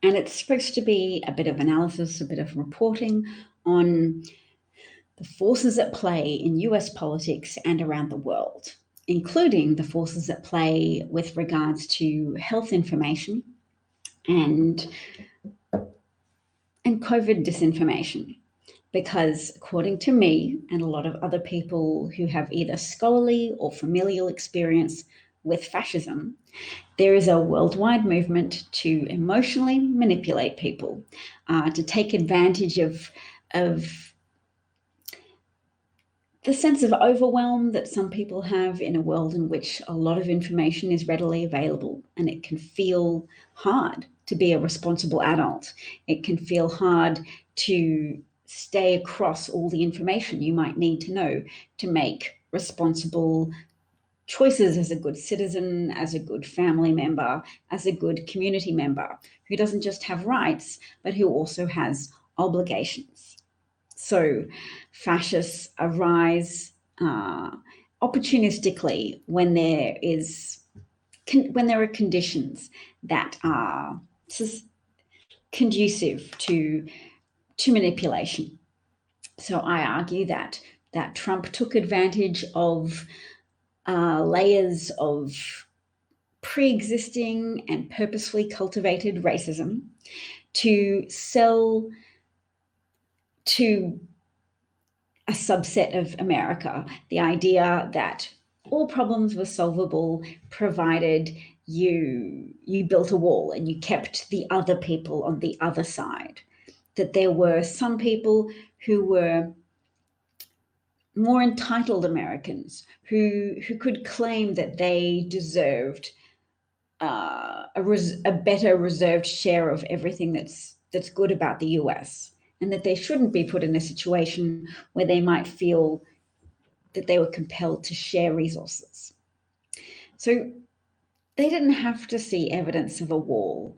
And it's supposed to be a bit of analysis, a bit of reporting on the forces at play in US politics and around the world, including the forces at play with regards to health information and COVID disinformation. Because according to me and a lot of other people who have either scholarly or familial experience with fascism, there is a worldwide movement to emotionally manipulate people, to take advantage of the sense of overwhelm that some people have in a world in which a lot of information is readily available, and it can feel hard to be a responsible adult. It can feel hard to stay across all the information you might need to know to make responsible choices as a good citizen, as a good family member, as a good community member who doesn't just have rights, but who also has obligations. So fascists arise opportunistically when there are conditions that are conducive to manipulation. So I argue that Trump took advantage of layers of pre-existing and purposefully cultivated racism to sell to a subset of America the idea that all problems were solvable provided you built a wall and you kept the other people on the other side. That there were some people who were more entitled Americans who could claim that they deserved a better reserved share of everything that's good about the US, and that they shouldn't be put in a situation where they might feel that they were compelled to share resources. So they didn't have to see evidence of a wall.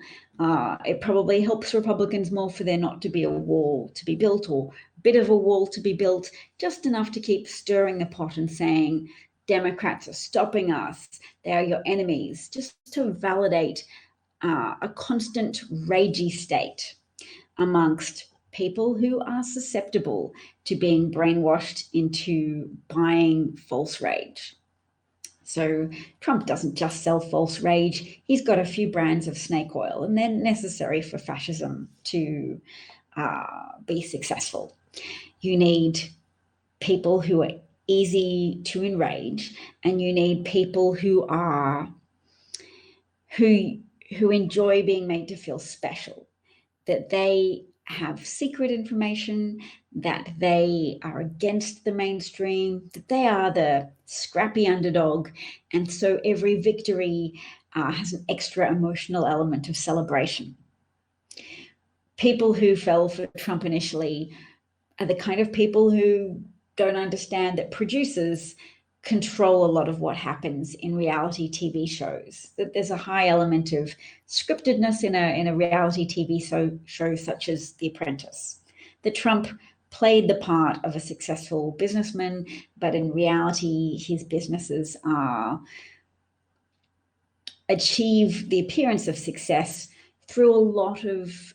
It probably helps Republicans more for there not to be a wall to be built, or a bit of a wall to be built, just enough to keep stirring the pot and saying, Democrats are stopping us, they are your enemies, just to validate a constant ragey state amongst people who are susceptible to being brainwashed into buying false rage. So Trump doesn't just sell false rage. He's got a few brands of snake oil, and they're necessary for fascism to be successful. You need people who are easy to enrage, and you need people who enjoy being made to feel special, that they have secret information, that they are against the mainstream, that they are the scrappy underdog, and so every victory has an extra emotional element of celebration. People who fell for Trump initially are the kind of people who don't understand that producers control a lot of what happens in reality TV shows, that there's a high element of scriptedness in a reality TV show such as The Apprentice. That Trump played the part of a successful businessman, but in reality, his businesses achieve the appearance of success through a lot of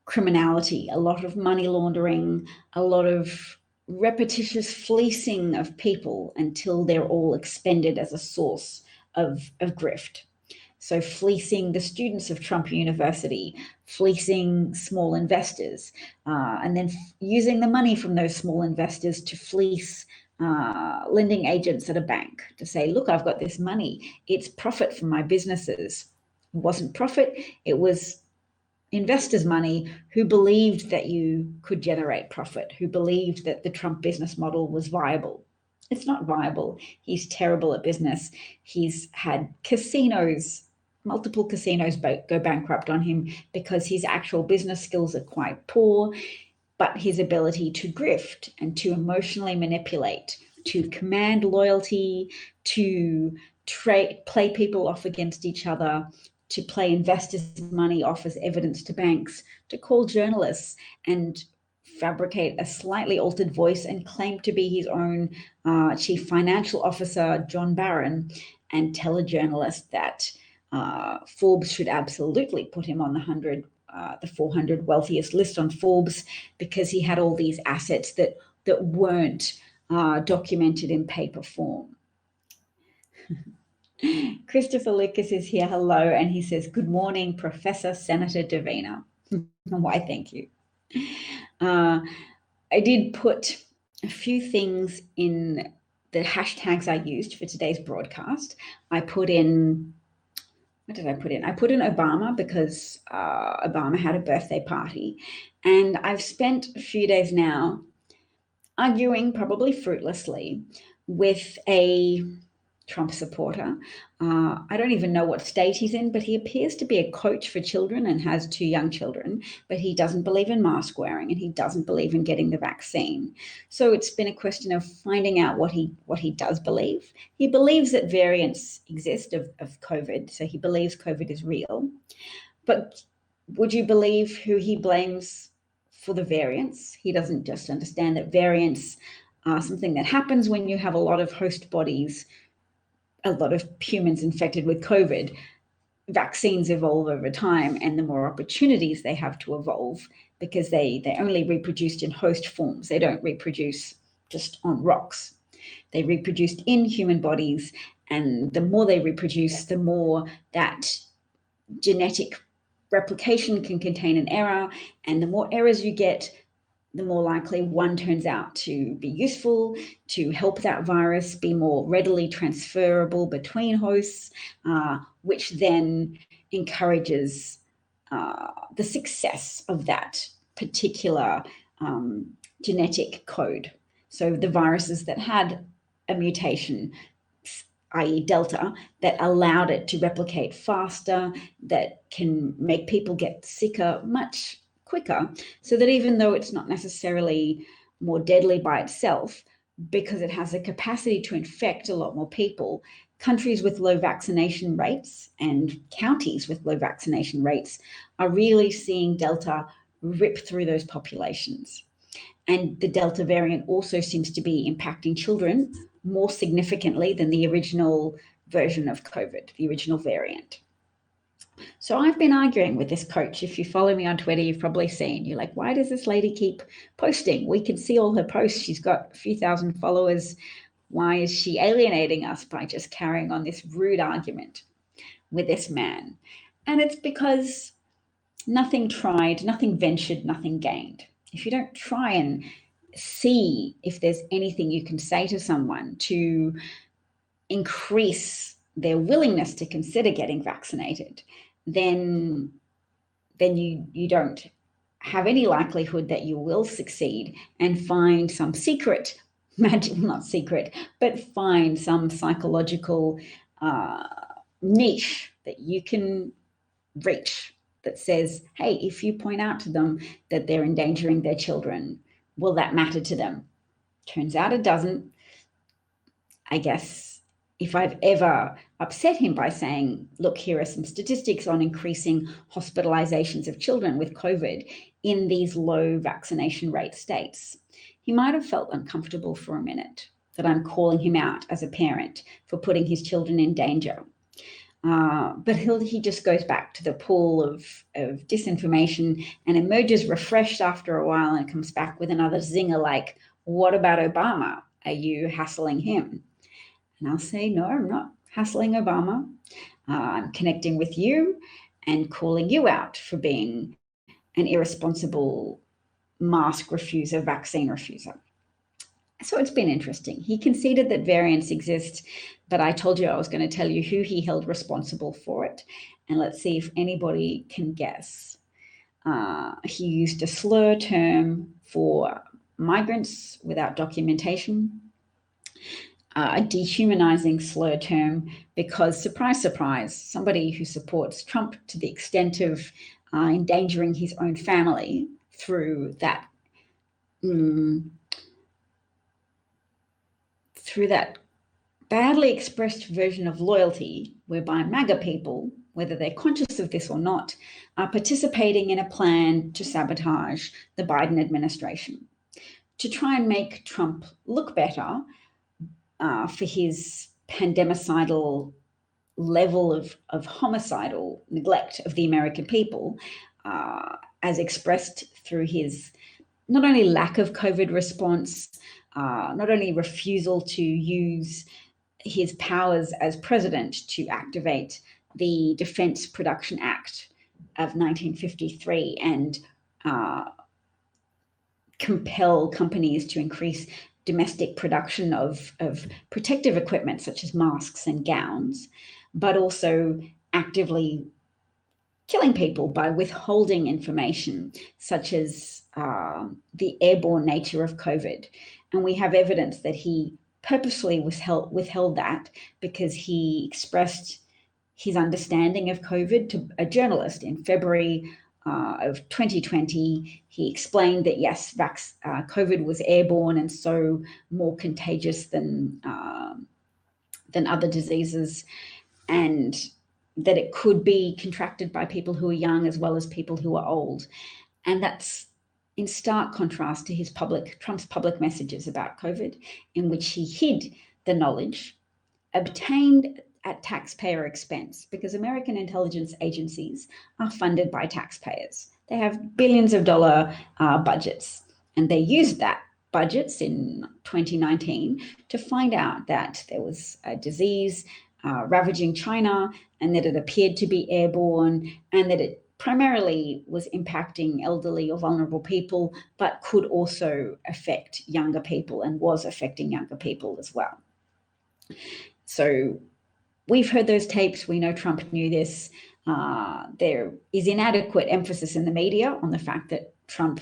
criminality, a lot of money laundering, a lot of repetitious fleecing of people until they're all expended as a source of grift. So fleecing the students of Trump University, fleecing small investors, and then using the money from those small investors to fleece lending agents at a bank to say, look, I've got this money. It's profit from my businesses. It wasn't profit. It was investors' money who believed that you could generate profit, who believed that the Trump business model was viable. It's not viable. He's terrible at business. He's had multiple casinos go bankrupt on him because his actual business skills are quite poor, but his ability to grift and to emotionally manipulate, to command loyalty, to play people off against each other, to play investors' money off as evidence to banks, to call journalists and fabricate a slightly altered voice and claim to be his own chief financial officer, John Barron, and tell a journalist that Forbes should absolutely put him on the 400 wealthiest list on Forbes, because he had all these assets that weren't documented in paper form. Christopher Lucas is here. Hello. And he says, good morning, Professor Senator Davina. Why, thank you. I did put a few things in the hashtags I used for today's broadcast. I put in, what did I put in? I put in Obama, because Obama had a birthday party. And I've spent a few days now arguing, probably fruitlessly, with a Trump supporter. I don't even know what state he's in, but he appears to be a coach for children and has 2 young children, but he doesn't believe in mask wearing and he doesn't believe in getting the vaccine. So it's been a question of finding out what he does believe. He believes that variants exist of COVID, so he believes COVID is real. But would you believe who he blames for the variants? He doesn't just understand that variants are something that happens when you have a lot of host bodies, a lot of humans infected with COVID. Vaccines evolve over time, and the more opportunities they have to evolve, because they only reproduced in host forms. They don't reproduce just on rocks. They reproduced in human bodies, and the more they reproduce, the more that genetic replication can contain an error, and the more errors you get, the more likely one turns out to be useful, to help that virus be more readily transferable between hosts, which then encourages the success of that particular genetic code. So the viruses that had a mutation, i.e. Delta, that allowed it to replicate faster, that can make people get sicker much quicker, so that even though it's not necessarily more deadly by itself, because it has the capacity to infect a lot more people, countries with low vaccination rates and counties with low vaccination rates are really seeing Delta rip through those populations. And the Delta variant also seems to be impacting children more significantly than the original version of COVID, the original variant. So I've been arguing with this coach. If you follow me on Twitter, you've probably seen, you're like, why does this lady keep posting? We can see all her posts. She's got a few thousand followers. Why is she alienating us by just carrying on this rude argument with this man? And it's because nothing tried, nothing ventured, nothing gained. If you don't try and see if there's anything you can say to someone to increase their willingness to consider getting vaccinated, then you don't have any likelihood that you will succeed and find some secret magic, not secret, but find some psychological niche that you can reach that says, hey, if you point out to them that they're endangering their children, will that matter to them? Turns out it doesn't. I guess if I've ever upset him by saying, look, here are some statistics on increasing hospitalizations of children with COVID in these low vaccination rate states, he might have felt uncomfortable for a minute that I'm calling him out as a parent for putting his children in danger. But he just goes back to the pool of disinformation and emerges refreshed after a while and comes back with another zinger like, what about Obama? Are you hassling him? And I'll say, no, I'm not hassling Obama. I'm connecting with you and calling you out for being an irresponsible mask refuser, vaccine refuser. So it's been interesting. He conceded that variants exist, but I told you I was going to tell you who he held responsible for it. And let's see if anybody can guess. He used a slur term for migrants without documentation, a dehumanizing slur term, because, surprise, surprise, somebody who supports Trump to the extent of endangering his own family through that badly expressed version of loyalty, whereby MAGA people, whether they're conscious of this or not, are participating in a plan to sabotage the Biden administration, to try and make Trump look better for his pandemicidal level of homicidal neglect of the American people, as expressed through his not only lack of COVID response, not only refusal to use his powers as president to activate the Defense Production Act of 1953 and compel companies to increase domestic production of protective equipment such as masks and gowns, but also actively killing people by withholding information such as the airborne nature of COVID. And we have evidence that he purposely withheld that because he expressed his understanding of COVID to a journalist in February of 2020. He explained that yes, COVID was airborne and so more contagious than other diseases, and that it could be contracted by people who are young as well as people who are old. And that's in stark contrast to Trump's public messages about COVID, in which he hid the knowledge obtained at taxpayer expense, because American intelligence agencies are funded by taxpayers. They have billions of dollar budgets, and they used that budgets in 2019 to find out that there was a disease ravaging China, and that it appeared to be airborne, and that it primarily was impacting elderly or vulnerable people, but could also affect younger people and was affecting younger people as well. So we've heard those tapes. We know Trump knew this. There is inadequate emphasis in the media on the fact that Trump,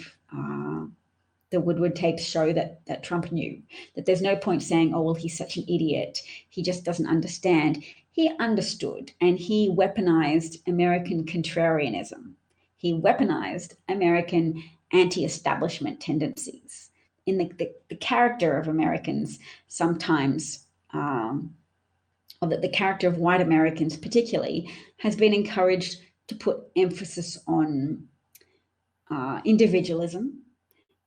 the Woodward tapes show that Trump knew, that there's no point saying, oh, well, he's such an idiot, he just doesn't understand. He understood, and he weaponized American contrarianism. He weaponized American anti-establishment tendencies. In the character of Americans sometimes, or that the character of white Americans particularly, has been encouraged to put emphasis on individualism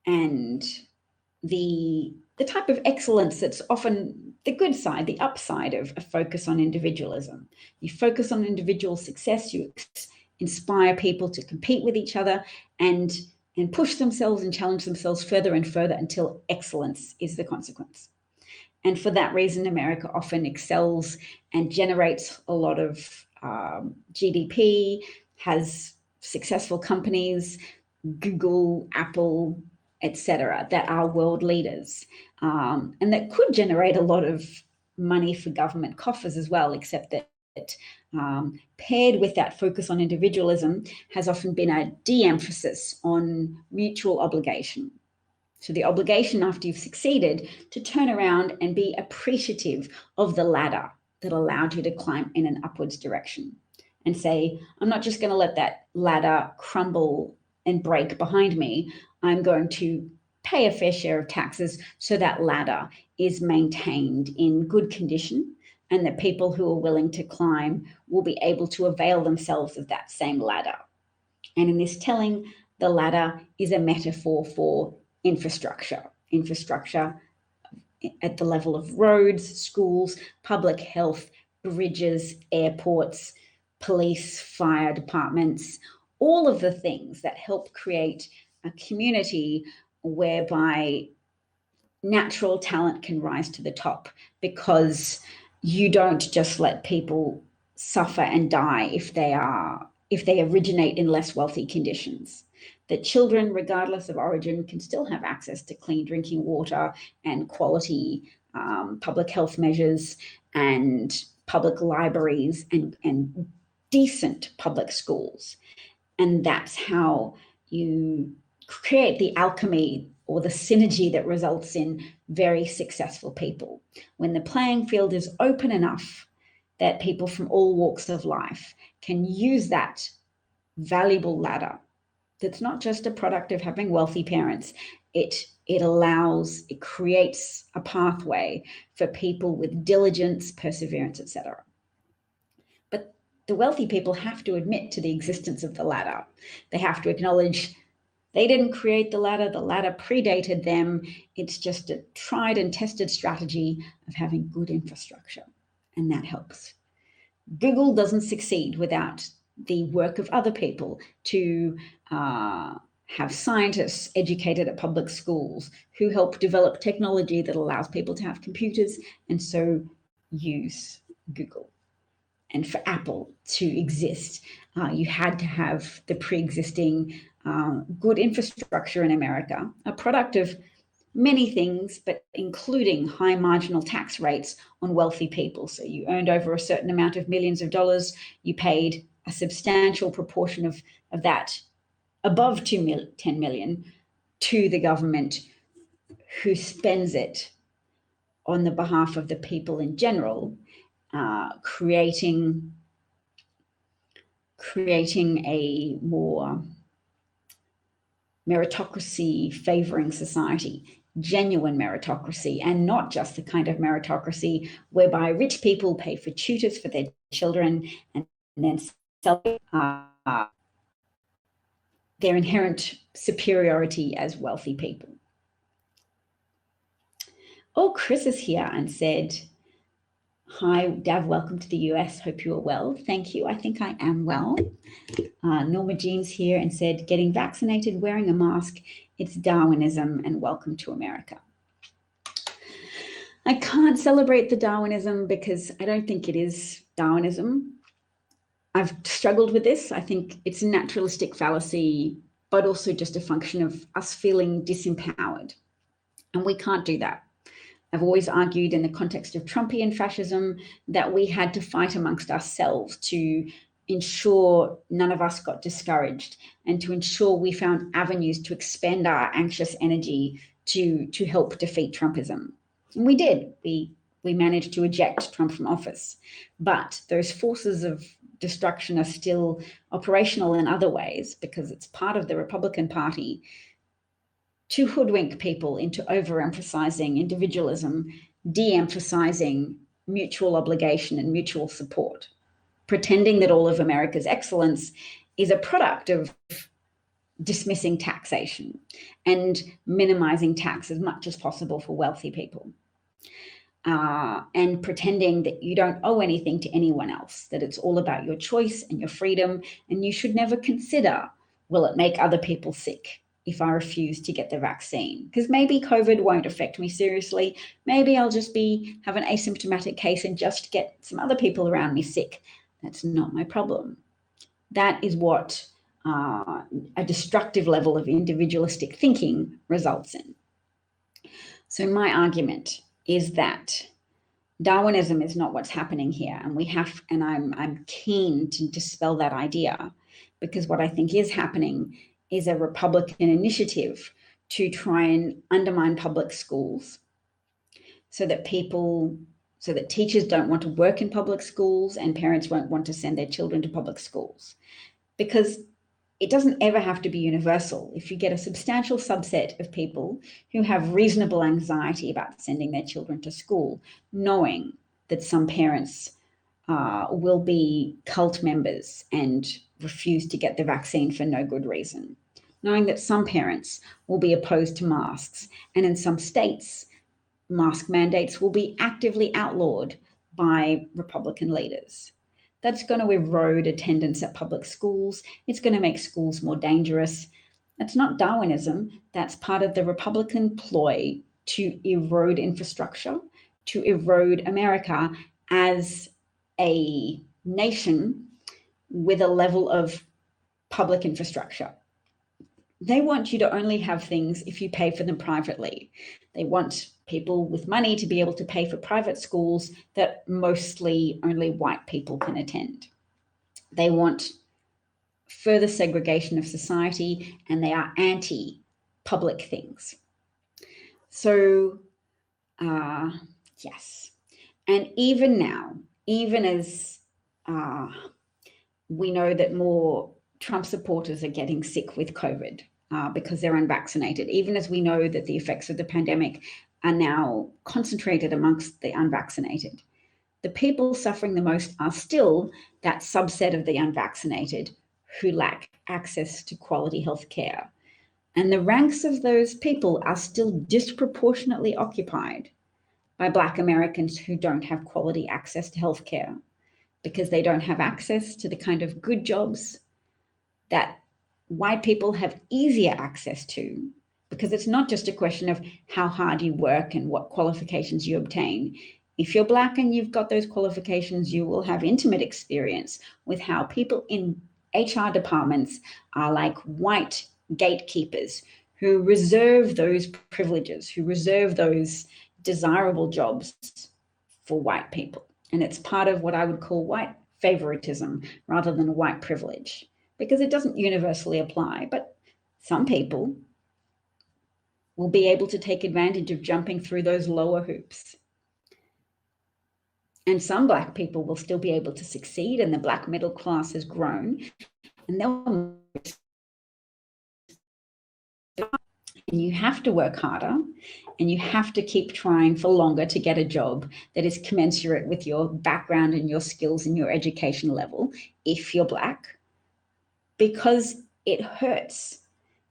and the type of excellence that's often the good side, the upside of a focus on individualism. You focus on individual success, you inspire people to compete with each other and push themselves and challenge themselves further and further until excellence is the consequence. And for that reason, America often excels and generates a lot of GDP, has successful companies, Google, Apple, etc., that are world leaders, and that could generate a lot of money for government coffers as well, except that paired with that focus on individualism has often been a de-emphasis on mutual obligation. So the obligation after you've succeeded to turn around and be appreciative of the ladder that allowed you to climb in an upwards direction, and say, I'm not just going to let that ladder crumble and break behind me. I'm going to pay a fair share of taxes so that ladder is maintained in good condition, and that people who are willing to climb will be able to avail themselves of that same ladder. And in this telling, the ladder is a metaphor for infrastructure at the level of roads, schools, public health, bridges, airports, police, fire departments, all of the things that help create a community whereby natural talent can rise to the top, because you don't just let people suffer and die if they originate in less wealthy conditions. That children, regardless of origin, can still have access to clean drinking water and quality public health measures and public libraries and decent public schools. And that's how you create the alchemy or the synergy that results in very successful people. When the playing field is open enough that people from all walks of life can use that valuable ladder, that's not just a product of having wealthy parents. It creates a pathway for people with diligence, perseverance, etc. But the wealthy people have to admit to the existence of the ladder. They have to acknowledge they didn't create the ladder predated them. It's just a tried and tested strategy of having good infrastructure, and that helps. Google doesn't succeed without the work of other people to have scientists educated at public schools who help develop technology that allows people to have computers and so use Google. And for Apple to exist, you had to have the pre-existing good infrastructure in America, a product of many things, but including high marginal tax rates on wealthy people. So you earned over a certain amount of millions of dollars, you paid a substantial proportion of that, above 10 million, to the government, who spends it on the behalf of the people in general, creating a more meritocracy favoring society, genuine meritocracy, and not just the kind of meritocracy whereby rich people pay for tutors for their children and then sell their inherent superiority as wealthy people. Oh, Chris is here and said, hi, Dav, welcome to the US. Hope you are well. Thank you. I think I am well. Norma Jean's here and said, getting vaccinated, wearing a mask, it's Darwinism, and welcome to America. I can't celebrate the Darwinism because I don't think it is Darwinism. I've struggled with this. I think it's a naturalistic fallacy, but also just a function of us feeling disempowered. And we can't do that. I've always argued in the context of Trumpian fascism that we had to fight amongst ourselves to ensure none of us got discouraged and to ensure we found avenues to expend our anxious energy to help defeat Trumpism. And we did. We managed to eject Trump from office. But those forces of destruction are still operational in other ways because it's part of the Republican Party to hoodwink people into overemphasizing individualism, de-emphasizing mutual obligation and mutual support, pretending that all of America's excellence is a product of dismissing taxation and minimizing tax as much as possible for wealthy people. And pretending that you don't owe anything to anyone else, that it's all about your choice and your freedom, and you should never consider, will it make other people sick if I refuse to get the vaccine? Because maybe COVID won't affect me seriously. Maybe I'll just have an asymptomatic case and just get some other people around me sick. That's not my problem. That is what a destructive level of individualistic thinking results in. So my argument is that Darwinism is not what's happening here, and I'm keen to dispel that idea, because what I think is happening is a Republican initiative to try and undermine public schools so that teachers don't want to work in public schools and parents won't want to send their children to public schools. Because it doesn't ever have to be universal. If you get a substantial subset of people who have reasonable anxiety about sending their children to school, knowing that some parents will be cult members and refuse to get the vaccine for no good reason, knowing that some parents will be opposed to masks, and in some states, mask mandates will be actively outlawed by Republican leaders. That's going to erode attendance at public schools. It's going to make schools more dangerous. That's not Darwinism. That's part of the Republican ploy to erode infrastructure, to erode America as a nation with a level of public infrastructure. They want you to only have things if you pay for them privately. They want people with money to be able to pay for private schools that mostly only white people can attend. They want further segregation of society, and they are anti-public things. So, yes. And even now, even as we know that more Trump supporters are getting sick with COVID because they're unvaccinated, even as we know that the effects of the pandemic are now concentrated amongst the unvaccinated, the people suffering the most are still that subset of the unvaccinated who lack access to quality health care. And the ranks of those people are still disproportionately occupied by Black Americans who don't have quality access to health care. because they don't have access to the kind of good jobs that white people have easier access to, because it's not just a question of how hard you work and what qualifications you obtain. If you're Black and you've got those qualifications, you will have intimate experience with how people in HR departments are like white gatekeepers who reserve those privileges, who reserve those desirable jobs for white people. And it's part of what I would call white favoritism rather than white privilege, because it doesn't universally apply, but some people will be able to take advantage of jumping through those lower hoops. And some Black people will still be able to succeed, and the Black middle class has grown, and they'll. And you have to work harder, and you have to keep trying for longer to get a job that is commensurate with your background and your skills and your education level if you're Black, because it hurts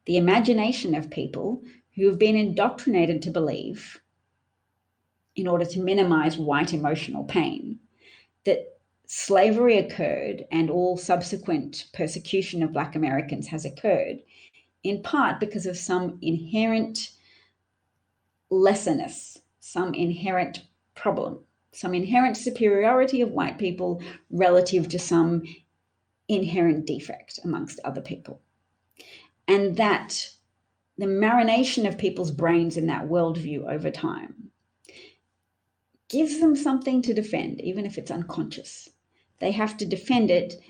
the imagination of people who have been indoctrinated to believe, in order to minimize white emotional pain, that slavery occurred and all subsequent persecution of Black Americans has occurred in part because of some inherent lesserness, some inherent problem, some inherent superiority of white people relative to some inherent defect amongst other people. And that the marination of people's brains in that worldview over time gives them something to defend, even if it's unconscious. They have to defend it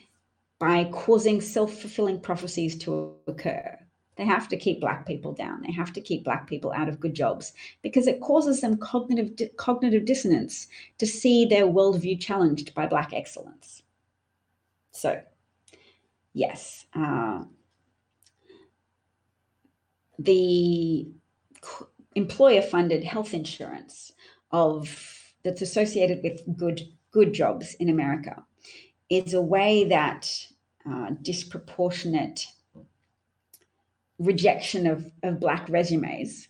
by causing self-fulfilling prophecies to occur. They have to keep Black people down. They have to keep Black people out of good jobs, because it causes them cognitive dissonance to see their worldview challenged by Black excellence. So, yes, the employer-funded health insurance that's associated with good jobs in America is a way that disproportionate rejection of Black resumes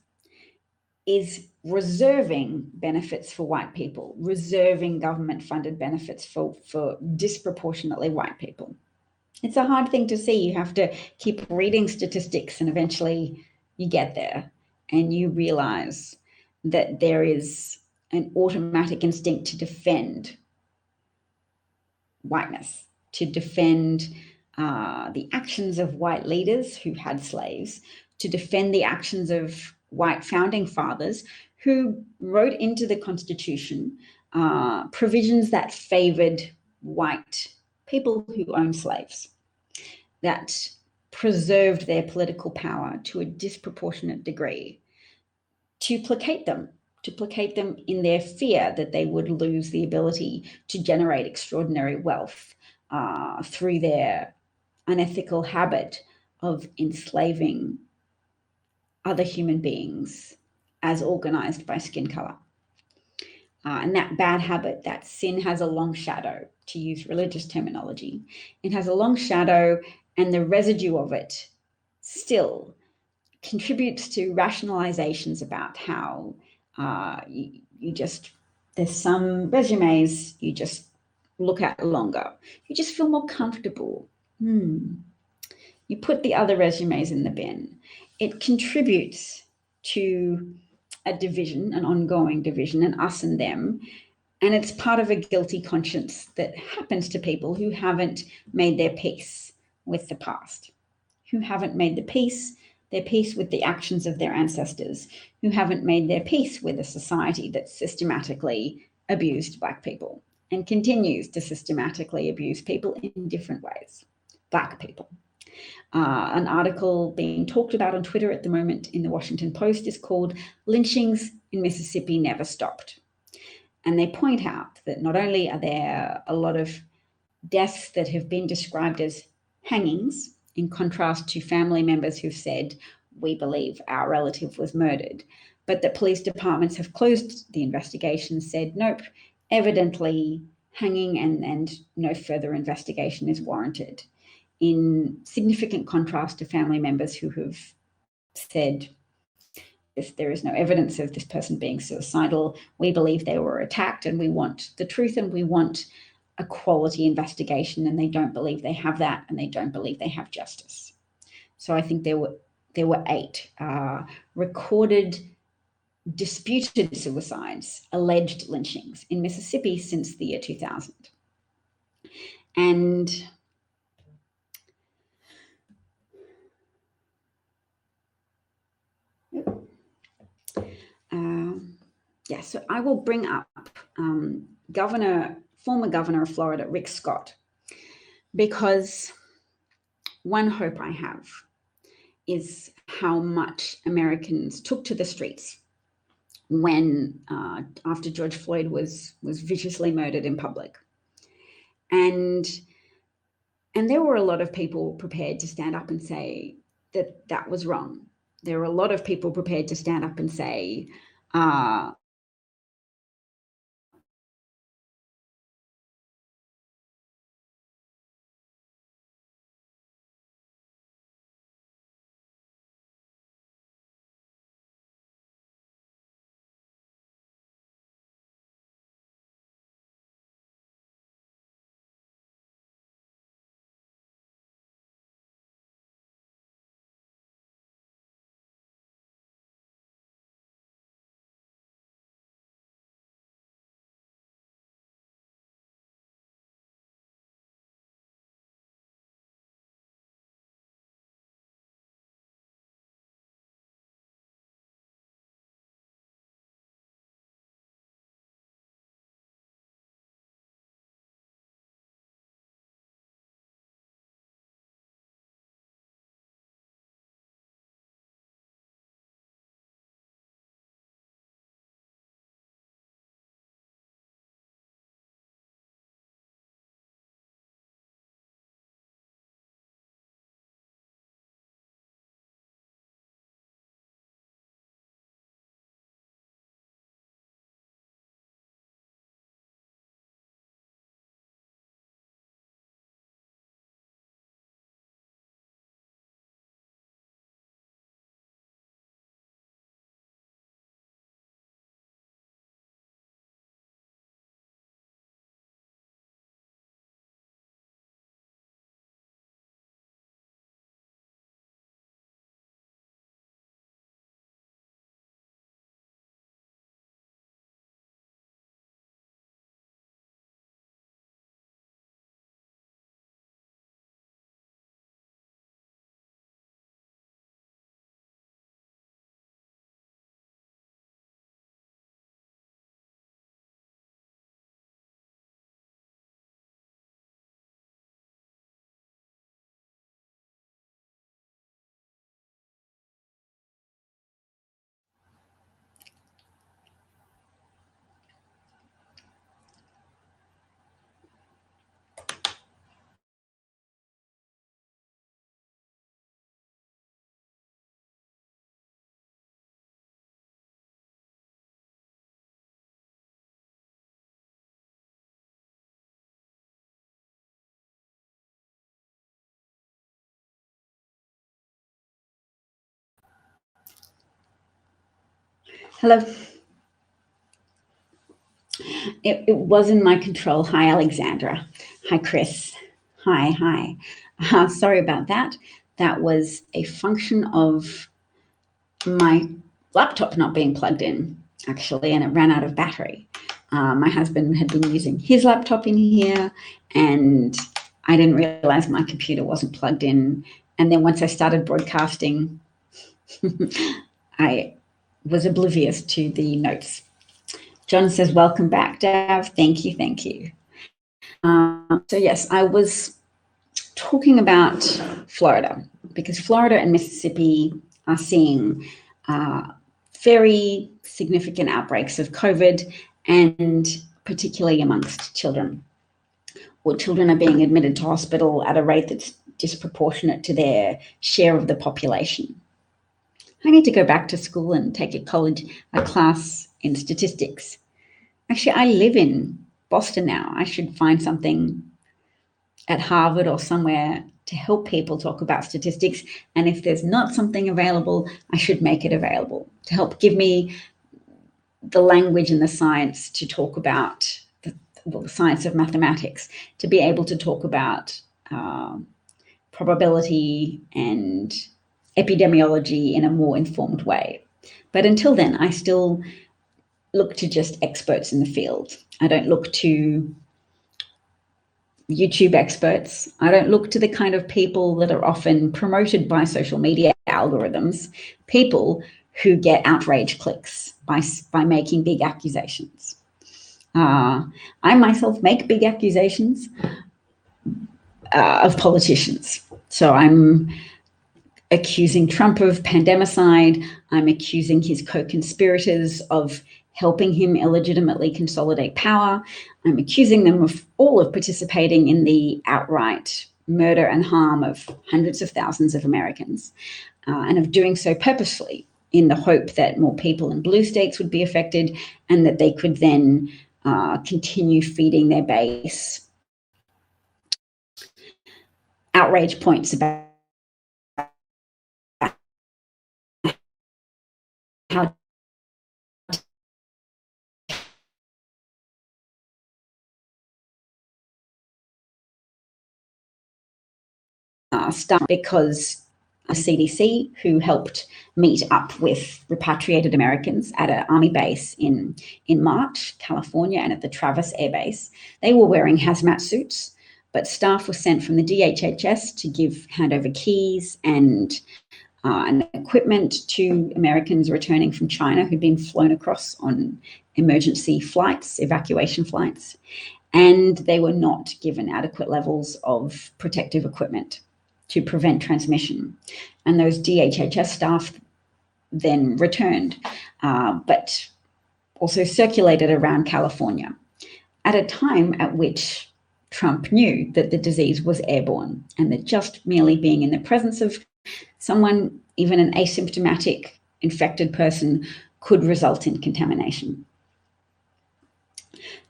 is reserving benefits for white people, reserving government-funded benefits for disproportionately white people. It's a hard thing to see. You have to keep reading statistics, and eventually you get there and you realize that there is an automatic instinct to defend whiteness, to defend the actions of white leaders who had slaves, to defend the actions of white founding fathers who wrote into the Constitution provisions that favored white people who owned slaves, that preserved their political power to a disproportionate degree, to placate them in their fear that they would lose the ability to generate extraordinary wealth through their unethical habit of enslaving other human beings as organized by skin color. And that bad habit, that sin, has a long shadow, to use religious terminology. It has a long shadow, and the residue of it still contributes to rationalizations about how there's some resumes you just look at longer. You just feel more comfortable. You put the other resumes in the bin. It contributes to a division, an ongoing division, an us and them. And it's part of a guilty conscience that happens to people who haven't made their peace with the past, who haven't made their peace with the actions of their ancestors, who haven't made their peace with a society that systematically abused Black people and continues to systematically abuse people in different ways, Black people. An article being talked about on Twitter at the moment in the Washington Post is called "Lynchings in Mississippi Never Stopped." And they point out that not only are there a lot of deaths that have been described as hangings, in contrast to family members who've said, we believe our relative was murdered, but that police departments have closed the investigation, said, nope, evidently hanging and no further investigation is warranted, in significant contrast to family members who have said, if there is no evidence of this person being suicidal, we believe they were attacked, and we want the truth, and we want a quality investigation, and they don't believe they have that, and they don't believe they have justice. So I think there were 8 recorded disputed suicides, alleged lynchings in Mississippi since the year 2000. And so I will bring up former governor of Florida, Rick Scott, because one hope I have is how much Americans took to the streets when after George Floyd was viciously murdered in public. And there were a lot of people prepared to stand up and say that that was wrong. There were a lot of people prepared to stand up and say, hello. It was in my control. Hi, Alexandra. Hi, Chris. Hi. Sorry about that. That was a function of my laptop not being plugged in, actually, and it ran out of battery. My husband had been using his laptop in here, and I didn't realize my computer wasn't plugged in. And then once I started broadcasting, I was oblivious to the notes. John says, welcome back, Dav. Thank you. So yes, I was talking about Florida, because Florida and Mississippi are seeing very significant outbreaks of COVID, and particularly amongst children. Well, children are being admitted to hospital at a rate that's disproportionate to their share of the population. I need to go back to school and take a class in statistics. Actually, I live in Boston now. I should find something at Harvard or somewhere to help people talk about statistics. And if there's not something available, I should make it available to help give me the language and the science to talk about the science of mathematics to be able to talk about probability and epidemiology in a more informed way. But until then, I still look to just experts in the field. I don't look to YouTube experts. I don't look to the kind of people that are often promoted by social media algorithms, people who get outrage clicks by making big accusations. I myself make big accusations of politicians. So I'm accusing Trump of pandemicide. I'm accusing his co-conspirators of helping him illegitimately consolidate power. I'm accusing them of all of participating in the outright murder and harm of hundreds of thousands of Americans, and of doing so purposefully in the hope that more people in blue states would be affected and that they could then continue feeding their base outrage points about how stuff, because the CDC, who helped meet up with repatriated Americans at an army base in March, California, and at the Travis Air Base, they were wearing hazmat suits, but staff were sent from the DHHS to hand over keys and equipment to Americans returning from China who'd been flown across on emergency flights, evacuation flights, and they were not given adequate levels of protective equipment to prevent transmission. And those DHHS staff then returned, but also circulated around California at a time at which Trump knew that the disease was airborne and that just merely being in the presence of someone, even an asymptomatic infected person, could result in contamination.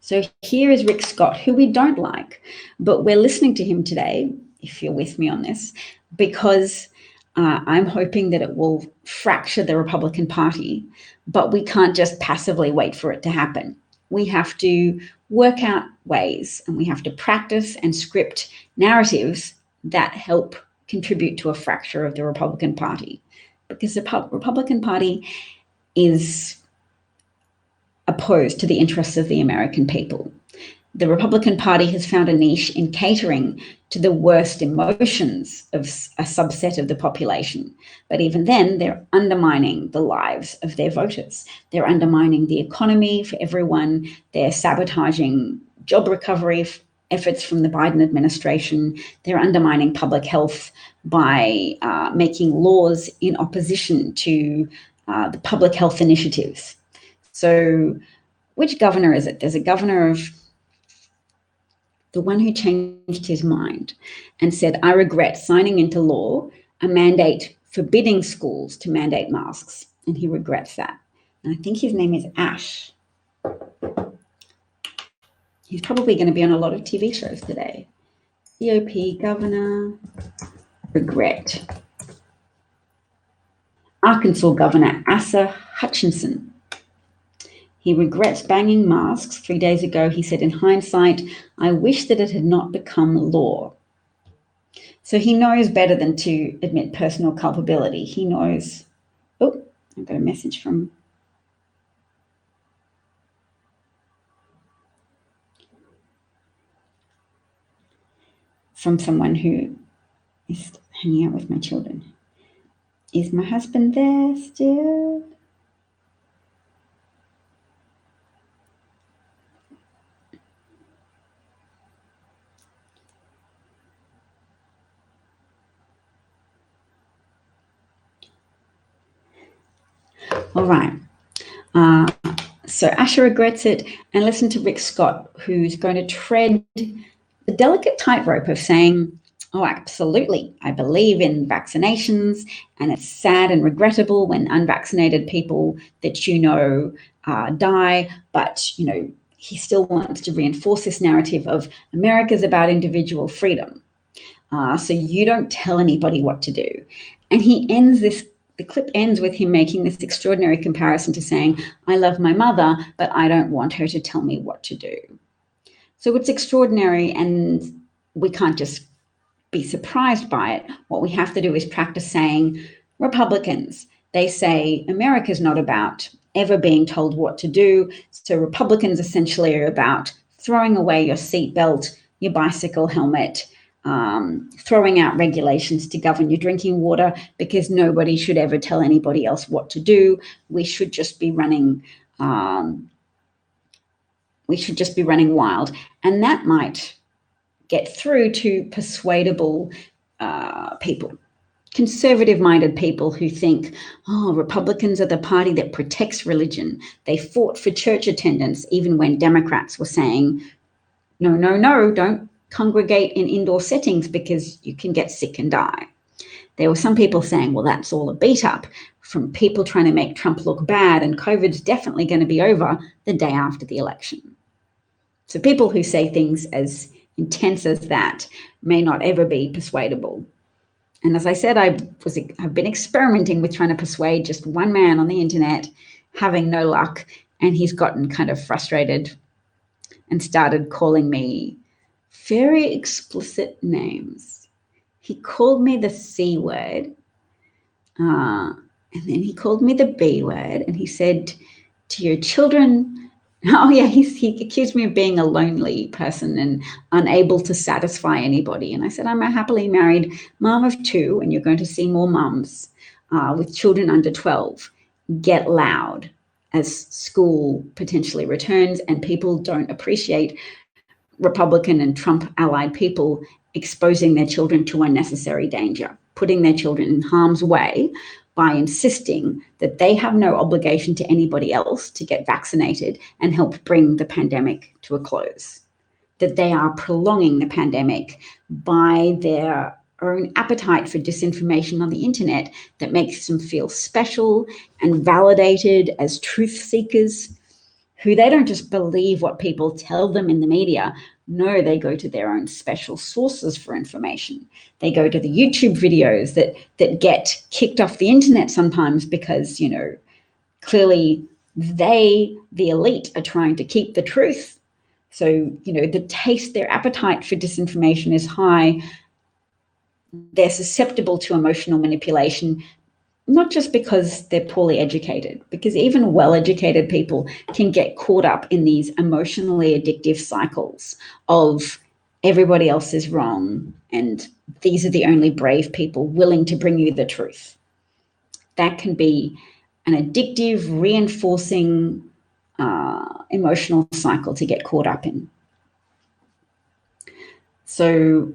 So here is Rick Scott, who we don't like, but we're listening to him today, if you're with me on this, because I'm hoping that it will fracture the Republican Party, but we can't just passively wait for it to happen. We have to work out ways, and we have to practice and script narratives that help contribute to a fracture of the Republican Party, because the Republican Party is opposed to the interests of the American people. The Republican Party has found a niche in catering to the worst emotions of a subset of the population. But even then, they're undermining the lives of their voters. They're undermining the economy for everyone. They're sabotaging job recovery efforts from the Biden administration. They're undermining public health by making laws in opposition to the public health initiatives. So which governor is it? There's a governor of the one who changed his mind and said, I regret signing into law a mandate forbidding schools to mandate masks. And he regrets that. And I think his name is Ash. He's probably going to be on a lot of TV shows today. GOP governor, regret. Arkansas Governor Asa Hutchinson. He regrets banging masks. 3 days ago, he said, in hindsight, I wish that it had not become law. So he knows better than to admit personal culpability. He knows, oh, I've got a message from someone who is hanging out with my children. Is my husband there still? All right. So Asha regrets it, and listen to Rick Scott, who's going to tread the delicate tightrope of saying, oh, absolutely, I believe in vaccinations, and it's sad and regrettable when unvaccinated people that die, but he still wants to reinforce this narrative of America's about individual freedom. So you don't tell anybody what to do. And the clip ends with him making this extraordinary comparison to saying, I love my mother, but I don't want her to tell me what to do. So it's extraordinary, and we can't just be surprised by it. What we have to do is practice saying, Republicans, they say America's not about ever being told what to do. So Republicans essentially are about throwing away your seatbelt, your bicycle helmet, throwing out regulations to govern your drinking water, because nobody should ever tell anybody else what to do. We should just be running wild. And that might get through to persuadable people, conservative-minded people who think, oh, Republicans are the party that protects religion. They fought for church attendance even when Democrats were saying, no, don't congregate in indoor settings because you can get sick and die. There were some people saying, well, that's all a beat up from people trying to make Trump look bad, and COVID's definitely going to be over the day after the election. So people who say things as intense as that may not ever be persuadable. And as I said, I've been experimenting with trying to persuade just one man on the internet, having no luck, and he's gotten kind of frustrated and started calling me very explicit names. He called me the C word, and then he called me the B word, and he said to your children, oh yeah, he accused me of being a lonely person and unable to satisfy anybody. And I said, I'm a happily married mom of 2, and you're going to see more moms with children under 12 get loud as school potentially returns, and people don't appreciate Republican and Trump allied people exposing their children to unnecessary danger, putting their children in harm's way by insisting that they have no obligation to anybody else to get vaccinated and help bring the pandemic to a close, that they are prolonging the pandemic by their own appetite for disinformation on the internet that makes them feel special and validated as truth seekers, who they don't just believe what people tell them in the media. No, they go to their own special sources for information. They go to the YouTube videos that get kicked off the internet sometimes because, clearly they, the elite, are trying to keep the truth. So, their appetite for disinformation is high. They're susceptible to emotional manipulation, not just because they're poorly educated, because even well-educated people can get caught up in these emotionally addictive cycles of everybody else is wrong and these are the only brave people willing to bring you the truth. That can be an addictive, reinforcing emotional cycle to get caught up in. So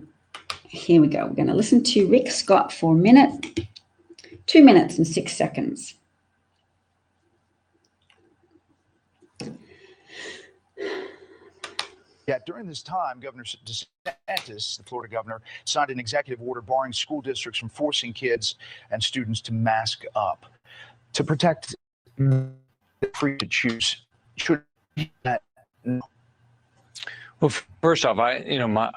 here we go. We're going to listen to Rick Scott for a minute. 2 minutes and 6 seconds. Yet during this time, Governor DeSantis, the Florida governor, signed an executive order barring school districts from forcing kids and students to mask up. To protect the free to choose, should that? Well, first off, I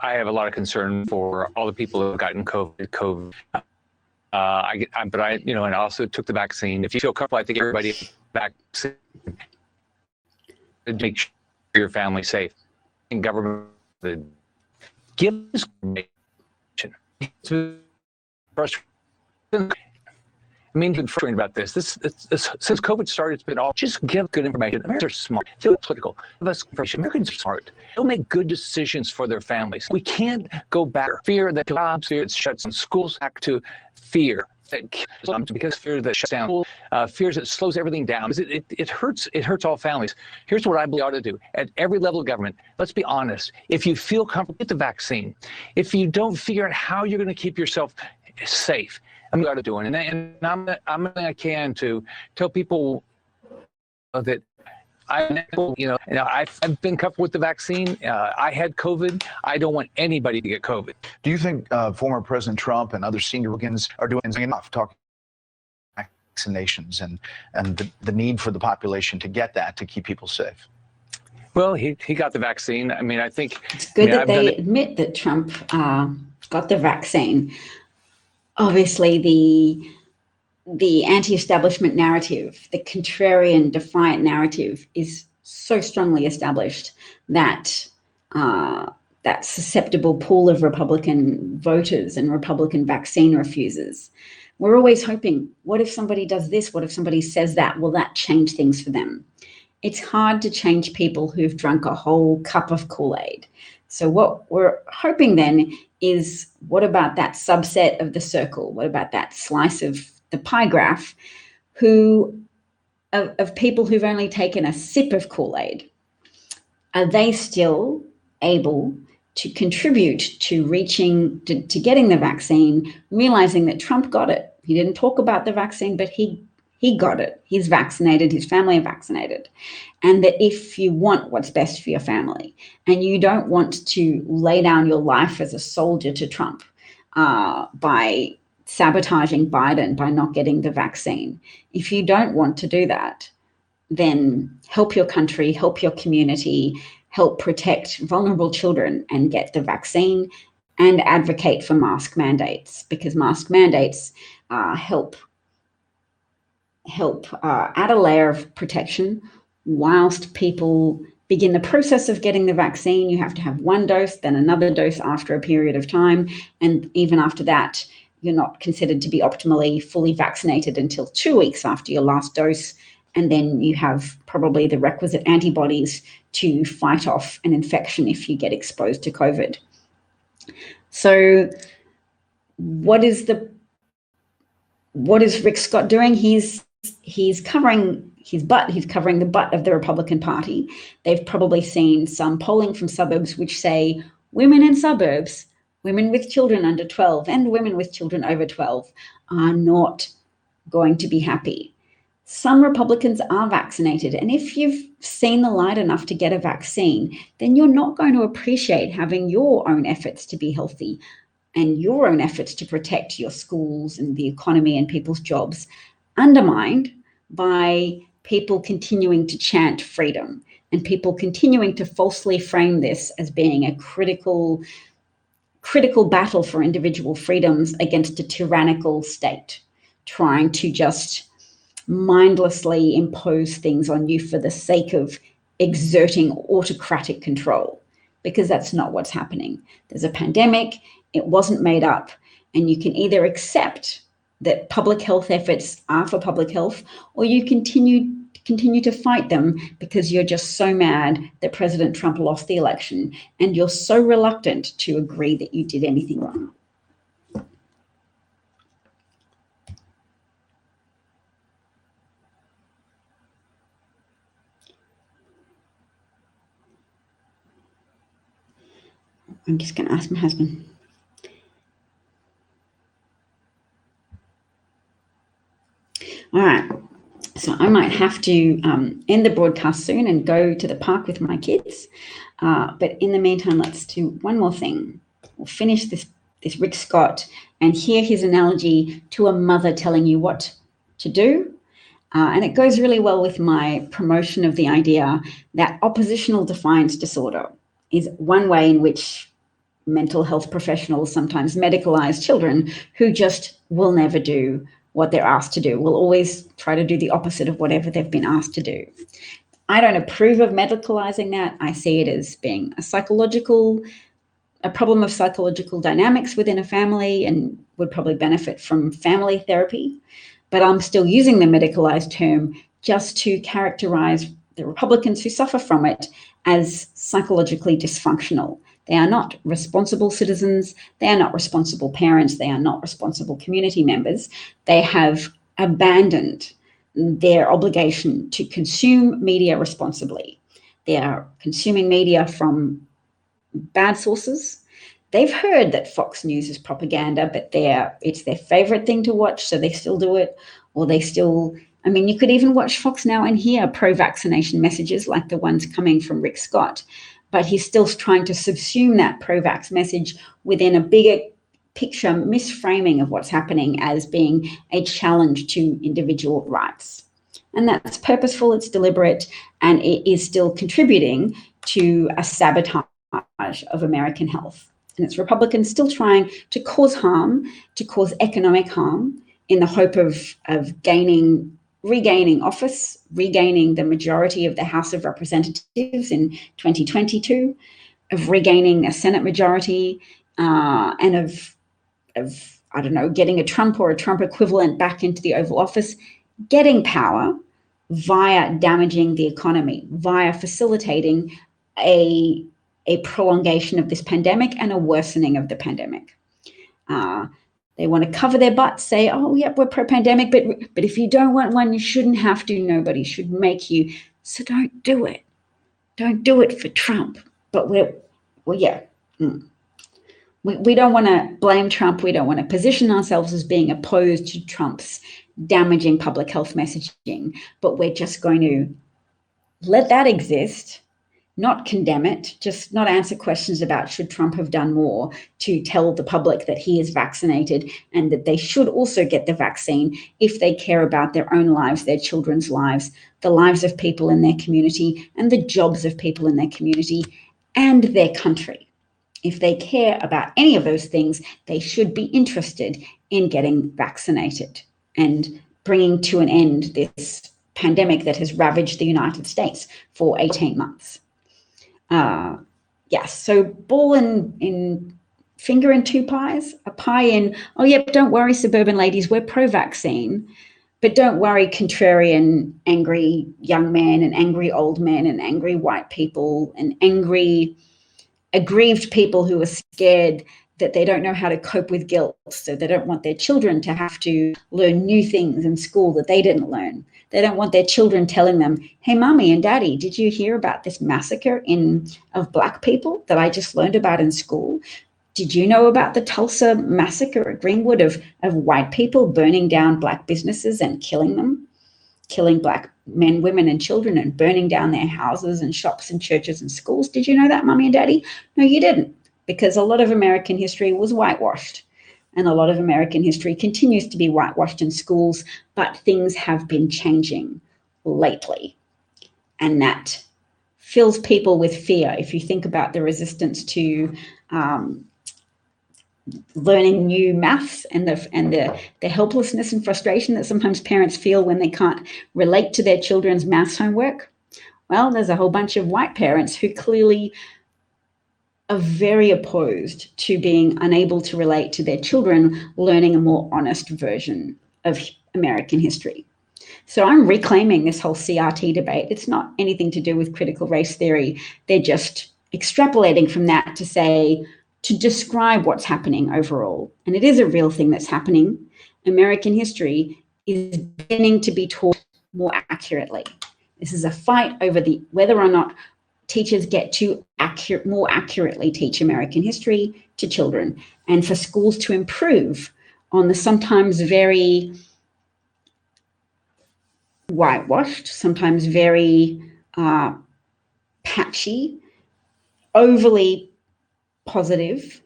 have a lot of concern for all the people who have gotten COVID. But I also took the vaccine. If you feel comfortable, I think everybody vaccine to make sure your family's safe. And government give this information. I mean, been frustrated about this. Since COVID started, it's been all just give good information. Americans are smart. They're political. Americans are smart. They'll make good decisions for their families. We can't go back. Fear that jobs, fear that shuts down schools, back to fear. Because fear that shuts down, fears that slows everything down. It hurts all families. Here's what I believe we ought to do at every level of government. Let's be honest. If you feel comfortable, get the vaccine. If you don't figure out how you're going to keep yourself safe, I'm going to do it. And I'm doing I can to tell people that I've been comfortable with the vaccine. I had COVID. I don't want anybody to get COVID. Do you think former President Trump and other senior Republicans are doing enough talking vaccinations and the need for the population to get that to keep people safe? Well, he got the vaccine. I mean, I think it's good that they admit that Trump got the vaccine. Obviously, the anti-establishment narrative, the contrarian, defiant narrative is so strongly established that that susceptible pool of Republican voters and Republican vaccine refusers. We're always hoping, what if somebody does this? What if somebody says that? Will that change things for them? It's hard to change people who've drunk a whole cup of Kool-Aid. So what we're hoping then is, what about that subset of the circle? What about that slice of the pie graph of people who've only taken a sip of Kool-Aid? Are they still able to contribute to getting the vaccine, realizing that Trump got it? He didn't talk about the vaccine, but he got it. He's vaccinated, his family are vaccinated. And that if you want what's best for your family and you don't want to lay down your life as a soldier to Trump by sabotaging Biden, by not getting the vaccine, if you don't want to do that, then help your country, help your community, help protect vulnerable children and get the vaccine, and advocate for mask mandates, because mask mandates help add a layer of protection whilst people begin the process of getting the vaccine. You have to have one dose, then another dose after a period of time. And even after that, you're not considered to be optimally fully vaccinated until 2 weeks after your last dose. And then you have probably the requisite antibodies to fight off an infection if you get exposed to COVID. So what is Rick Scott doing? He's covering his butt. He's covering the butt of the Republican Party. They've probably seen some polling from suburbs which say women in suburbs, women with children under 12 and women with children over 12 are not going to be happy. Some Republicans are vaccinated, and if you've seen the light enough to get a vaccine, then you're not going to appreciate having your own efforts to be healthy and your own efforts to protect your schools and the economy and people's jobs undermined by people continuing to chant freedom and people continuing to falsely frame this as being a critical battle for individual freedoms against a tyrannical state, trying to just mindlessly impose things on you for the sake of exerting autocratic control, because that's not what's happening. There's a pandemic, it wasn't made up, and you can either accept that public health efforts are for public health, or you continue to fight them because you're just so mad that President Trump lost the election and you're so reluctant to agree that you did anything wrong. I'm just going to ask my husband. All right. So I might have to end the broadcast soon and go to the park with my kids. But in the meantime, let's do one more thing. We'll finish this Rick Scott and hear his analogy to a mother telling you what to do. And it goes really well with my promotion of the idea that oppositional defiance disorder is one way in which mental health professionals sometimes medicalize children who just will never do what they're asked to do, will always try to do the opposite of whatever they've been asked to do. I don't approve of medicalizing that. I see it as being a problem of psychological dynamics within a family and would probably benefit from family therapy. But I'm still using the medicalized term just to characterize the Republicans who suffer from it as psychologically dysfunctional. They are not responsible citizens. They are not responsible parents. They are not responsible community members. They have abandoned their obligation to consume media responsibly. They are consuming media from bad sources. They've heard that Fox News is propaganda, but it's their favorite thing to watch, so they still do it. Or you could even watch Fox now and hear pro-vaccination messages like the ones coming from Rick Scott. But he's still trying to subsume that pro-vax message within a bigger picture misframing of what's happening as being a challenge to individual rights. And that's purposeful, it's deliberate, and it is still contributing to a sabotage of American health. And it's Republicans still trying to cause harm, to cause economic harm in the hope of regaining office, regaining the majority of the House of Representatives in 2022, regaining a Senate majority, and of I don't know, getting a Trump or a Trump equivalent back into the Oval Office, getting power via damaging the economy, via facilitating a prolongation of this pandemic and a worsening of the pandemic. They want to cover their butts, say, oh, yep, we're pro-pandemic, but if you don't want one, you shouldn't have to. Nobody should make you. So don't do it. Don't do it for Trump. But we don't want to blame Trump. We don't want to position ourselves as being opposed to Trump's damaging public health messaging. But we're just going to let that exist, not condemn it, just not answer questions about should Trump have done more to tell the public that he is vaccinated and that they should also get the vaccine if they care about their own lives, their children's lives, the lives of people in their community, and the jobs of people in their community and their country. If they care about any of those things, they should be interested in getting vaccinated and bringing to an end this pandemic that has ravaged the United States for 18 months. Yes, so ball in finger in two pies, a pie in, oh, yep, don't worry, suburban ladies, we're pro-vaccine, but don't worry, contrarian, angry young men and angry old men and angry white people and angry, aggrieved people who are scared that they don't know how to cope with guilt, so they don't want their children to have to learn new things in school that they didn't learn. They don't want their children telling them, hey, mommy and daddy, did you hear about this massacre of Black people that I just learned about in school? Did you know about the Tulsa massacre at Greenwood of white people burning down Black businesses and killing them, killing Black men, women, and children and burning down their houses and shops and churches and schools? Did you know that, mommy and daddy? No, you didn't, because a lot of American history was whitewashed. And a lot of American history continues to be whitewashed in schools, but things have been changing lately. And that fills people with fear. If you think about the resistance to learning new maths and the helplessness and frustration that sometimes parents feel when they can't relate to their children's maths homework, well, there's a whole bunch of white parents who clearly are very opposed to being unable to relate to their children learning a more honest version of American history. So I'm reclaiming this whole CRT debate. It's not anything to do with critical race theory. They're just extrapolating from that to say, to describe what's happening overall. And it is a real thing that's happening. American history is beginning to be taught more accurately. This is a fight over whether or not teachers get to more accurately teach American history to children, and for schools to improve on the sometimes very whitewashed, sometimes very patchy, overly positive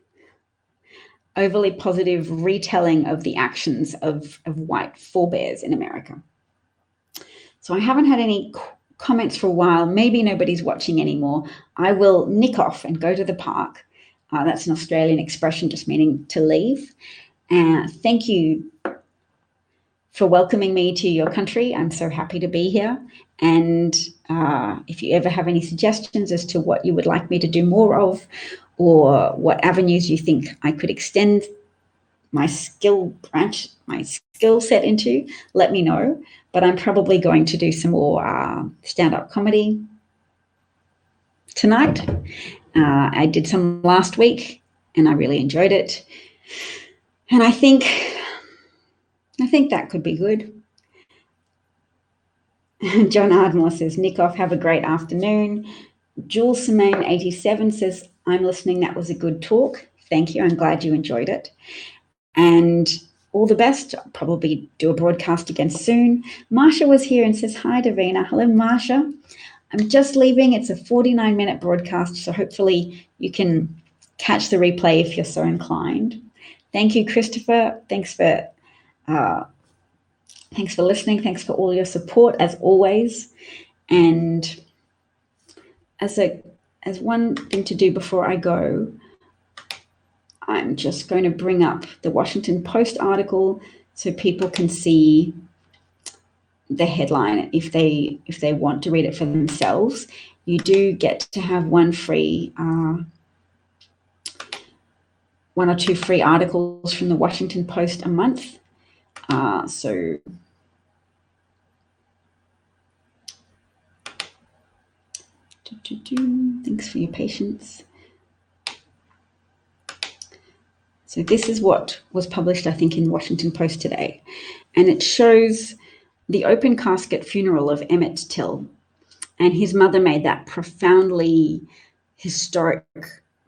retelling of the actions of white forebears in America. So I haven't had any comments for a while. Maybe nobody's watching anymore. I will nick off and go to the park. That's an Australian expression just meaning to leave. Thank you for welcoming me to your country. I'm so happy to be here. And if you ever have any suggestions as to what you would like me to do more of, or what avenues you think I could extend my skill set into, let me know. But I'm probably going to do some more stand-up comedy tonight. I did some last week and I really enjoyed it. And I think that could be good. John Ardmore says, Nick off, have a great afternoon. Jules Semaine 87 says, I'm listening, that was a good talk. Thank you, I'm glad you enjoyed it. And all the best. I'll probably do a broadcast again soon. Marsha was here and says, hi, Davina. Hello, Marsha. I'm just leaving. It's a 49-minute broadcast, so hopefully you can catch the replay if you're so inclined. Thank you, Christopher. Thanks for listening. Thanks for all your support, as always. And as one thing to do before I go, I'm just going to bring up the Washington Post article so people can see the headline if they want to read it for themselves. You do get to have one free 1 or 2 free articles from the Washington Post a month. So thanks for your patience. So this is what was published, I think, in the Washington Post today. And it shows the open casket funeral of Emmett Till. And his mother made that profoundly historic,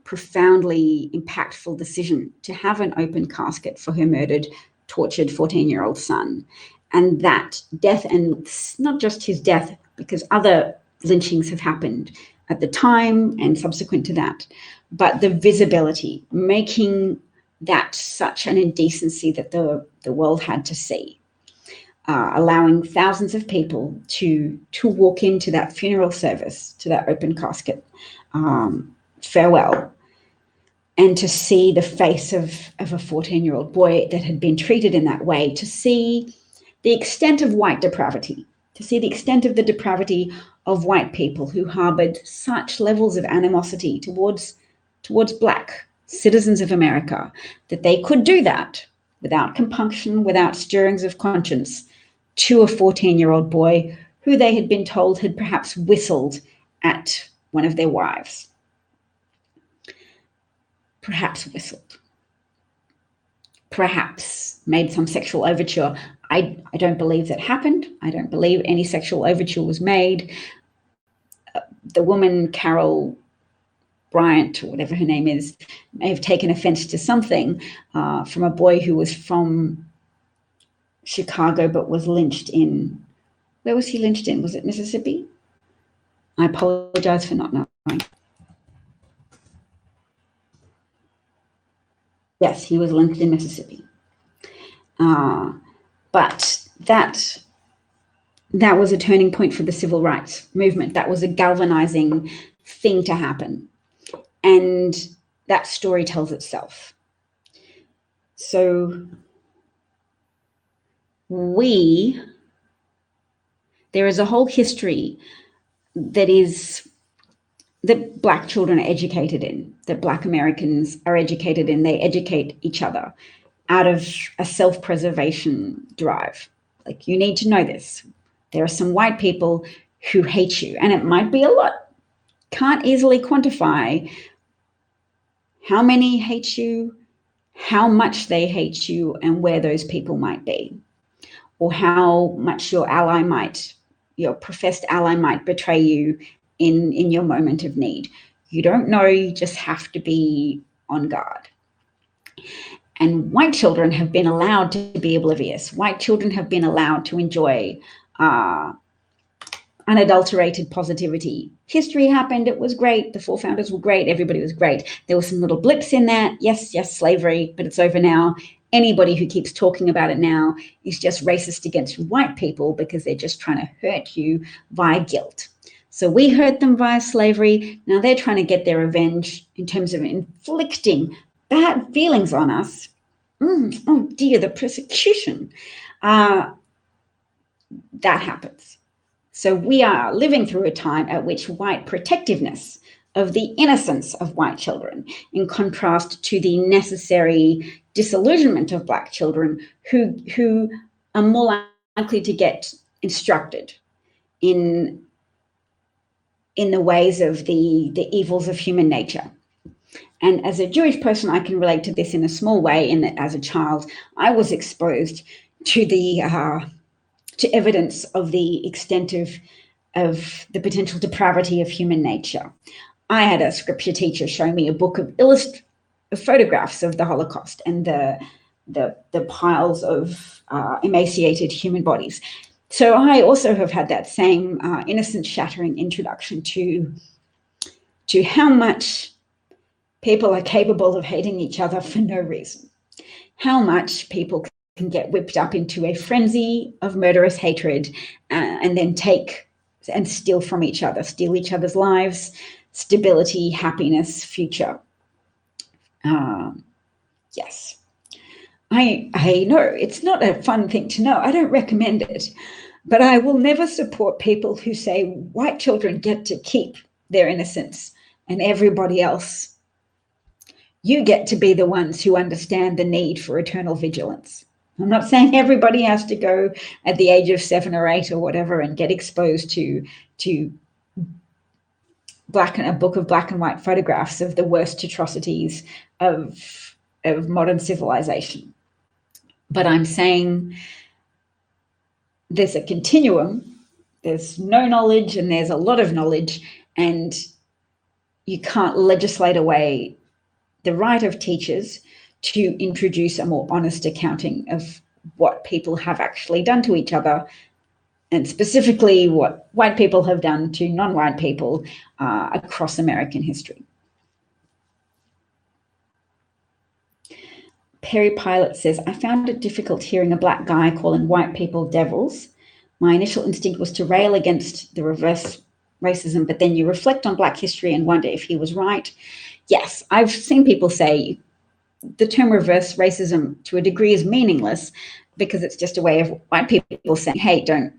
profoundly impactful decision to have an open casket for her murdered, tortured 14-year-old son. And that death, and not just his death, because other lynchings have happened at the time and subsequent to that, but the visibility, making that such an indecency that the world had to see, allowing thousands of people to walk into that funeral service, to that open casket farewell, and to see the face of a 14-year-old boy that had been treated in that way, to see the extent of white depravity, to see the extent of the depravity of white people who harbored such levels of animosity towards Black citizens of America, that they could do that without compunction, without stirrings of conscience, to a 14-year-old boy who they had been told had perhaps whistled at one of their wives. Perhaps whistled. Perhaps made some sexual overture. I don't believe that happened. I don't believe any sexual overture was made. The woman, Carol Bryant, or whatever her name is, may have taken offense to something from a boy who was from Chicago but was lynched in, where was he lynched in? Was it Mississippi? I apologize for not knowing. Yes, he was lynched in Mississippi. But that was a turning point for the civil rights movement. That was a galvanizing thing to happen. And that story tells itself. So there is a whole history that Black children are educated in, that Black Americans are educated in. They educate each other out of a self-preservation drive. Like, you need to know this. There are some white people who hate you, and it might be a lot. Can't easily quantify how many hate you, how much they hate you, and where those people might be, or how much your professed ally might betray you in your moment of need. You don't know, you just have to be on guard. And white children have been allowed to be oblivious. White children have been allowed to enjoy unadulterated positivity. History happened, it was great, the forefounders were great, everybody was great. There were some little blips in that. Yes, slavery, but it's over now. Anybody who keeps talking about it now is just racist against white people because they're just trying to hurt you via guilt. So we hurt them via slavery. Now they're trying to get their revenge in terms of inflicting bad feelings on us. Oh dear, the persecution. That happens. So we are living through a time at which white protectiveness of the innocence of white children, in contrast to the necessary disillusionment of Black children who are more likely to get instructed in the ways of the evils of human nature. And as a Jewish person, I can relate to this in a small way, in that as a child, I was exposed to to evidence of the extent of the potential depravity of human nature. I had a scripture teacher show me a book of photographs of the Holocaust and the piles of emaciated human bodies. So I also have had that same innocent shattering introduction to how much people are capable of hating each other for no reason, how much people can get whipped up into a frenzy of murderous hatred and then take and steal from each other, steal each other's lives, stability, happiness, future. Yes. I know it's not a fun thing to know. I don't recommend it, but I will never support people who say white children get to keep their innocence and everybody else You get to be the ones who understand the need for eternal vigilance. I'm not saying everybody has to go at the age of 7 or 8 or whatever and get exposed to a book of black and white photographs of the worst atrocities of modern civilization. But I'm saying there's a continuum. There's no knowledge and there's a lot of knowledge, and you can't legislate away the right of teachers to introduce a more honest accounting of what people have actually done to each other, and specifically what white people have done to non-white people across American history. Perry Pilot says, I found it difficult hearing a black guy calling white people devils. My initial instinct was to rail against the reverse racism, but then you reflect on black history and wonder if he was right. Yes, I've seen people say the term reverse racism to a degree is meaningless because it's just a way of white people saying, hey, don't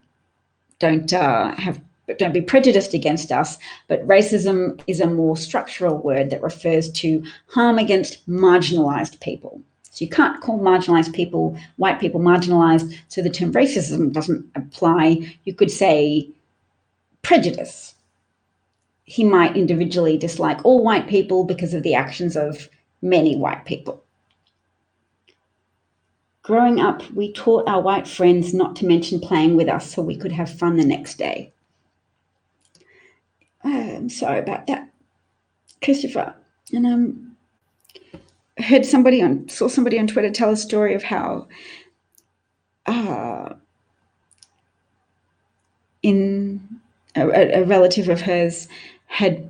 be prejudiced against us. But racism is a more structural word that refers to harm against marginalized people. So you can't call marginalized people, white people, marginalized, so the term racism doesn't apply. You could say prejudice. He might individually dislike all white people because of the actions of many white people. Growing up, we taught our white friends not to mention playing with us so we could have fun the next day. I'm sorry about that, Christopher. And saw somebody on Twitter tell a story of how a relative of hers had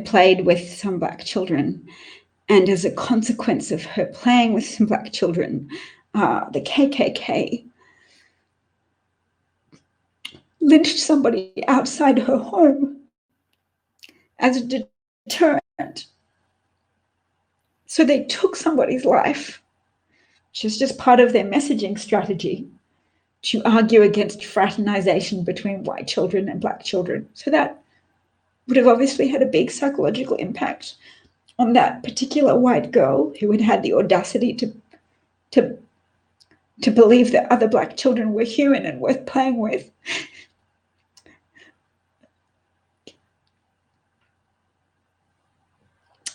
played with some black children, and as a consequence of her playing with some black children, the KKK lynched somebody outside her home as a deterrent. So they took somebody's life, which is just part of their messaging strategy, to argue against fraternization between white children and black children. So that would have obviously had a big psychological impact on that particular white girl who had the audacity to believe that other black children were human and worth playing with.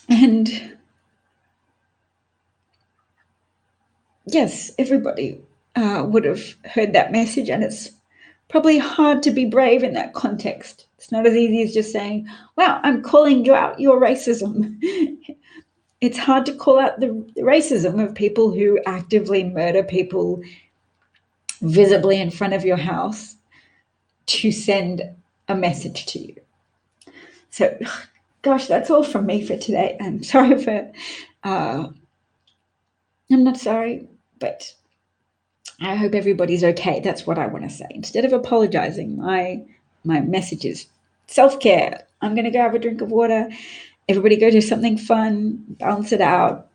And yes, everybody would have heard that message, and it's probably hard to be brave in that context. It's not as easy as just saying, wow, I'm calling you out your racism. It's hard to call out the racism of people who actively murder people visibly in front of your house to send a message to you. So, gosh, that's all from me for today. I'm sorry for, I'm not sorry, but I hope everybody's okay. That's what I want to say. Instead of apologizing, my message is self-care. I'm going to go have a drink of water. Everybody go do something fun, balance it out.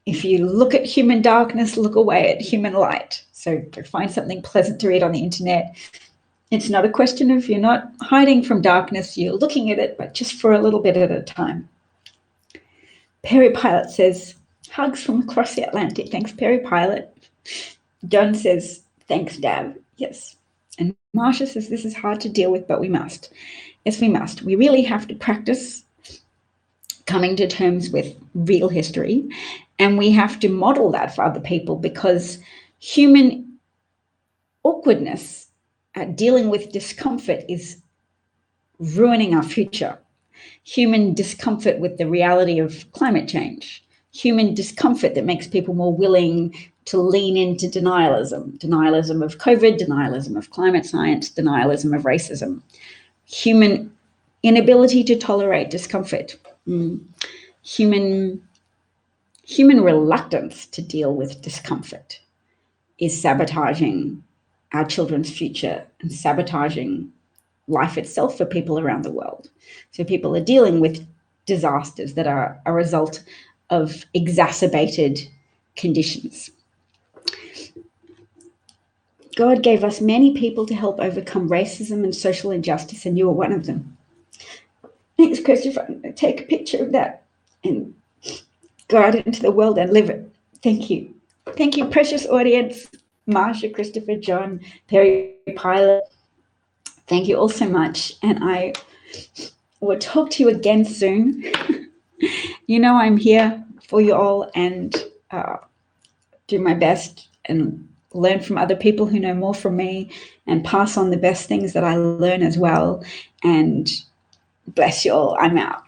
If you look at human darkness, look away at human light. So find something pleasant to read on the internet. It's not a question of you're not hiding from darkness, you're looking at it, but just for a little bit at a time. Perry Pilot says, hugs from across the Atlantic. Thanks, Perry Pilot. John says, thanks, Dab. Yes. And Marsha says, this is hard to deal with, but we must. Yes, we must. We really have to practice coming to terms with real history, and we have to model that for other people, because human awkwardness at dealing with discomfort is ruining our future. Human discomfort with the reality of climate change, human discomfort that makes people more willing to lean into denialism of COVID, denialism of climate science, denialism of racism, human inability to tolerate discomfort, human reluctance to deal with discomfort is sabotaging our children's future and sabotaging life itself for people around the world. So people are dealing with disasters that are a result of exacerbated conditions. God gave us many people to help overcome racism and social injustice, and you are one of them. Thanks, Christopher. I'm going to take a picture of that and go out into the world and live it. Thank you. Thank you, precious audience. Marsha, Christopher, John, Perry, Pilot. Thank you all so much. And I will talk to you again soon. You know I'm here for you all, and do my best and learn from other people who know more from me, and pass on the best things that I learn as well. And bless you all. I'm out.